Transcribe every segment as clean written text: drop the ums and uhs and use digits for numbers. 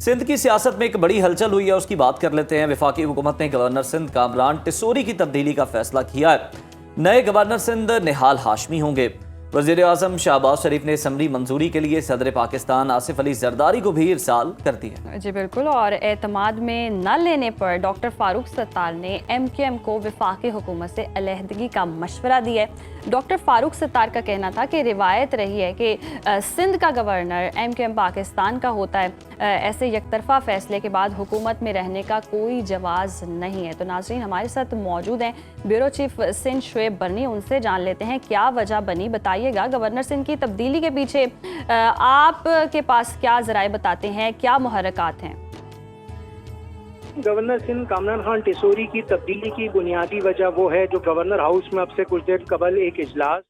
سندھ کی سیاست میں ایک بڑی ہلچل ہوئی ہے، اس کی بات کر لیتے ہیں۔ وفاقی حکومت نے گورنر سندھ کامران ٹسوری کی تبدیلی کا فیصلہ کیا ہے۔ نئے گورنر سندھ نہال ہاشمی ہوں گے۔ وزیر اعظم شہباز شریف نے اسمبلی منظوری کے لیے صدر پاکستان آصف علی زرداری کو بھی ارسال کر دی ہے۔ جی بالکل، اور اعتماد میں نہ لینے پر ڈاکٹر فاروق ستار نے MQM کو وفاقی حکومت سے علیحدگی کا مشورہ دیا ہے۔ ڈاکٹر فاروق ستار کا کہنا تھا کہ روایت رہی ہے کہ سندھ کا گورنر MQM پاکستان کا ہوتا ہے، ایسے یک طرفہ فیصلے کے بعد حکومت میں رہنے کا کوئی جواز نہیں ہے۔ تو ناظرین ہمارے ساتھ موجود ہیں بیورو چیف سندھ شعیب برنی، ان سے جان لیتے ہیں کیا وجہ بنی۔ بتائیے گا گورنر سندھ کی تبدیلی کے پیچھے آپ کے پاس کیا ذرائع بتاتے ہیں، کیا محرکات ہیں؟ گورنر سندھ کامران خان ٹسوری کی تبدیلی کی بنیادی وجہ وہ ہے جو گورنر ہاؤس میں اب سے کچھ دیر قبل ایک اجلاس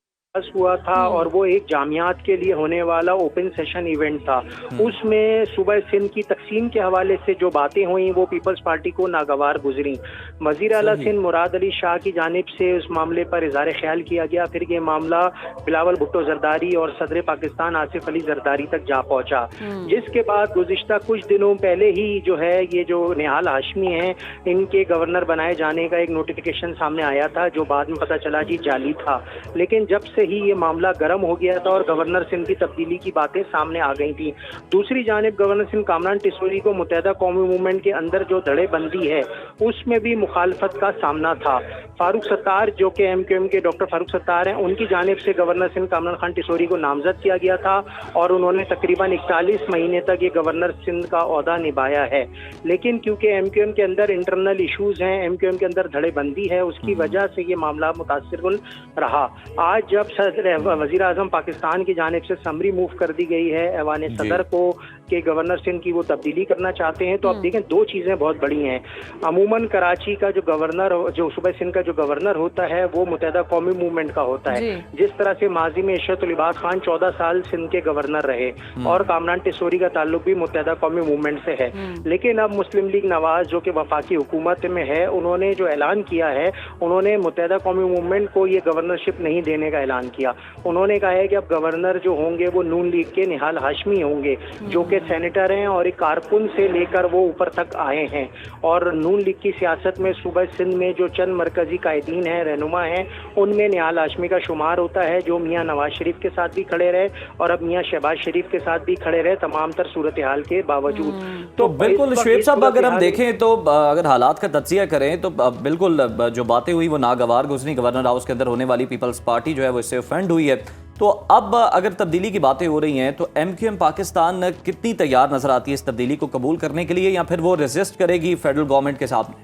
ہوا تھا، اور وہ ایک جامعات کے لیے ہونے والا اوپن سیشن ایونٹ تھا۔ اس میں صوبہ سندھ کی تقسیم کے حوالے سے جو باتیں ہوئیں وہ پیپلز پارٹی کو ناگوار گزری۔ وزیر اعلیٰ سندھ مراد علی شاہ کی جانب سے اس معاملے پر اظہار خیال کیا گیا، پھر یہ معاملہ بلاول بھٹو زرداری اور صدر پاکستان آصف علی زرداری تک جا پہنچا، جس کے بعد گزشتہ کچھ دنوں پہلے ہی جو ہے یہ جو نہال ہاشمی ہیں ان کے گورنر بنائے جانے کا ایک نوٹیفیکیشن سامنے آیا تھا، جو بعد میں پتہ چلا جی جعلی تھا۔ لیکن جب سے ہی یہ معاملہ گرم ہو گیا تھا اور گورنر سندھ کی تبدیلی کی باتیں سامنے آ گئی تھی۔ دوسری جانب گورنر سندھ کامران ٹسوری کو متحدہ قومی موومنٹ کے اندر جو دھڑے بندی ہے اس میں بھی مخالفت کا سامنا تھا۔ فاروق ستار جو کہ MQM کے ڈاکٹر فاروق ستار ہیں، ان کی جانب سے گورنر سندھ کامران خان ٹسوری کو نامزد کیا گیا تھا اور انہوں نے تقریباً 41 مہینے تک یہ گورنر سندھ کا عہدہ نبھایا ہے۔ لیکن کیونکہ MQM کے اندر انٹرنل ایشوز ہیں، MQM کے اندر دھڑے بندی ہے، اس کی وجہ سے یہ معاملہ متاثر کن رہا۔ آج جب وزیر اعظم پاکستان کی جانب سے سمری موو کر دی گئی ہے ایوان صدر کو کہ گورنر سندھ کی وہ تبدیلی کرنا چاہتے ہیں، تو اب دیکھیں دو چیزیں بہت بڑی ہیں۔ عموماً کراچی کا جو گورنر، جو صوبہ سندھ کا جو گورنر ہوتا ہے وہ متحدہ قومی موومنٹ کا ہوتا ہے، جس طرح سے ماضی میں عشرت العباد خان 14 سال سندھ کے گورنر رہے اور کامران ٹسوری کا تعلق بھی متحدہ قومی موومنٹ سے ہے۔ لیکن اب مسلم لیگ نواز جو کہ وفاقی حکومت میں ہے، انہوں نے جو اعلان کیا ہے، انہوں نے متحدہ قومی موومنٹ کو یہ گورنرشپ نہیں دینے کا اعلان کیا۔ انہوں نے کہا ہے کہ اب گورنر جو ہوں گے وہ نون لیگ کے نہال ہاشمی ہوں گے، جو کہ سینیٹر ہیں اور ایک کارکن سے لے کر وہ اوپر تک آئے ہیں، اور نون لیگ کی سیاست میں صوبہ سندھ میں جو چند مرکزی قائدین ہیں، رہنما ہیں، ان میں نہال ہاشمی کا شمار ہوتا ہے، جو میاں نواز شریف کے ساتھ بھی کھڑے رہے اور اب میاں شہباز شریف کے ساتھ بھی کھڑے رہے تمام تر صورتحال کے باوجود۔ تو بالکل شعیب صاحب، اگر ہم دیکھیں تو اگر حالات کا تجزیہ کریں تو بالکل جو باتیں ہوئی وہ ناگوار گزری۔ گورنر ہاؤس کے اندر ہونے والی پیپلز پارٹی جو ہے وہ اس سے افینڈ ہوئی ہے۔ تو اب اگر تبدیلی کی باتیں ہو رہی ہیں تو MQM پاکستان کتنی تیار نظر آتی ہے اس تبدیلی کو قبول کرنے کے لیے، یا پھر وہ ریزسٹ کرے گی فیڈرل گورنمنٹ کے سامنے؟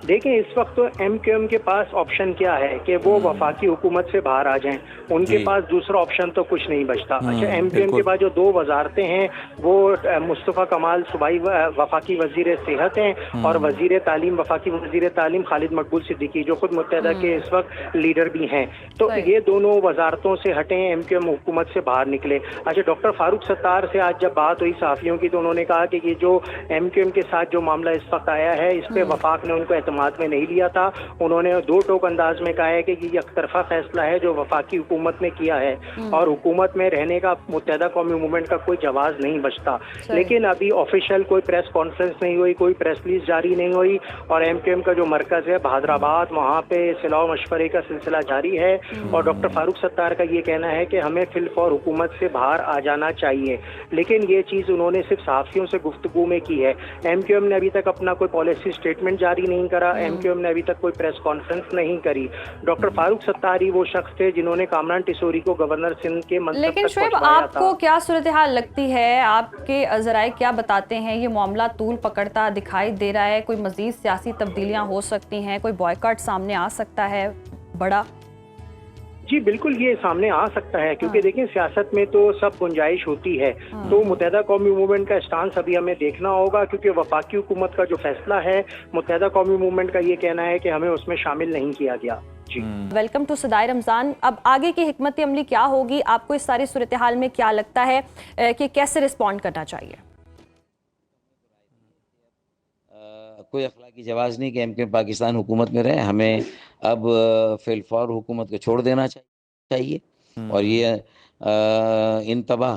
دیکھیں اس وقت تو MQM کے پاس آپشن کیا ہے کہ وہ وفاقی حکومت سے باہر آ جائیں، ان کے پاس دوسرا آپشن تو کچھ نہیں بچتا۔ اچھا، MQM کے پاس جو دو وزارتیں ہیں وہ مصطفیٰ کمال صوبائی وفاقی وزیر صحت ہیں اور وزیر تعلیم، وفاقی وزیر تعلیم خالد مقبول صدیقی جو خود متحدہ کے اس وقت لیڈر بھی ہیں۔ تو یہ دونوں وزارتوں سے ہٹیں، MQM حکومت سے باہر نکلے۔ اچھا، ڈاکٹر فاروق ستار سے آج جب بات ہوئی صحافیوں کی تو انہوں نے کہا کہ یہ جو MQM کے ساتھ جو معاملہ اس وقت آیا ہے اس پہ وفاق نے ان کو میں نہیں لیا تھا۔ انہوں نے دو ٹوک انداز میں کہا ہے کہ یہ یک طرفہ فیصلہ ہے جو وفاقی حکومت نے کیا ہے اور حکومت میں رہنے کا متحدہ قومی موومنٹ کا کوئی جواز نہیں بچتا۔ لیکن ابھی آفیشیل کوئی پریس کانفرنس نہیں ہوئی، کوئی پریس ریلیز جاری نہیں ہوئی، اور MQM کا جو مرکز ہے بہادر آباد، وہاں پہ صلاح و مشورے کا سلسلہ جاری ہے، اور ڈاکٹر فاروق ستار کا یہ کہنا ہے کہ ہمیں فی الفور حکومت سے باہر آ جانا چاہیے۔ لیکن یہ چیز انہوں نے صرف صحافیوں سے گفتگو میں کی ہے۔ MQM نے ابھی تک اپنا کوئی پالیسی اسٹیٹمنٹ جاری نہیں کرا، MQM نے ابھی تک کوئی پریس کانفرنس نہیں کری۔ ڈاکٹر فاروق ستاری وہ شخص تھے جنہوں نے کامران ٹسوری کو گورنر سندھ کے منصب لیکن تک شعیب پہنچایا تھا۔ آپ کو کیا صورتحال لگتی ہے، آپ کے ذرائع کیا بتاتے ہیں؟ یہ معاملہ طول پکڑتا دکھائی دے رہا ہے، کوئی مزید سیاسی تبدیلیاں ہو سکتی ہیں، کوئی بائیکاٹ سامنے آ سکتا ہے بڑا؟ جی بالکل، یہ سامنے آ سکتا ہے کیونکہ دیکھیں سیاست میں تو سب گنجائش ہوتی ہے۔ تو متحدہ قومی موومنٹ کا اسٹانس ابھی ہمیں دیکھنا ہوگا، کیونکہ وفاقی حکومت کا جو فیصلہ ہے متحدہ قومی موومنٹ کا یہ کہنا ہے کہ ہمیں اس میں شامل نہیں کیا گیا۔ جی ویلکم ٹو صدائے رمضان۔ اب آگے کی حکمت عملی کیا ہوگی؟ آپ کو اس ساری صورتحال میں کیا لگتا ہے کہ کیسے رسپونڈ کرنا چاہیے؟ کوئی اخلاقی جواز نہیں کہ MQM پاکستان حکومت میں رہے، ہمیں اب فی الفور حکومت کو چھوڑ دینا چاہیے، اور یہ انتباہ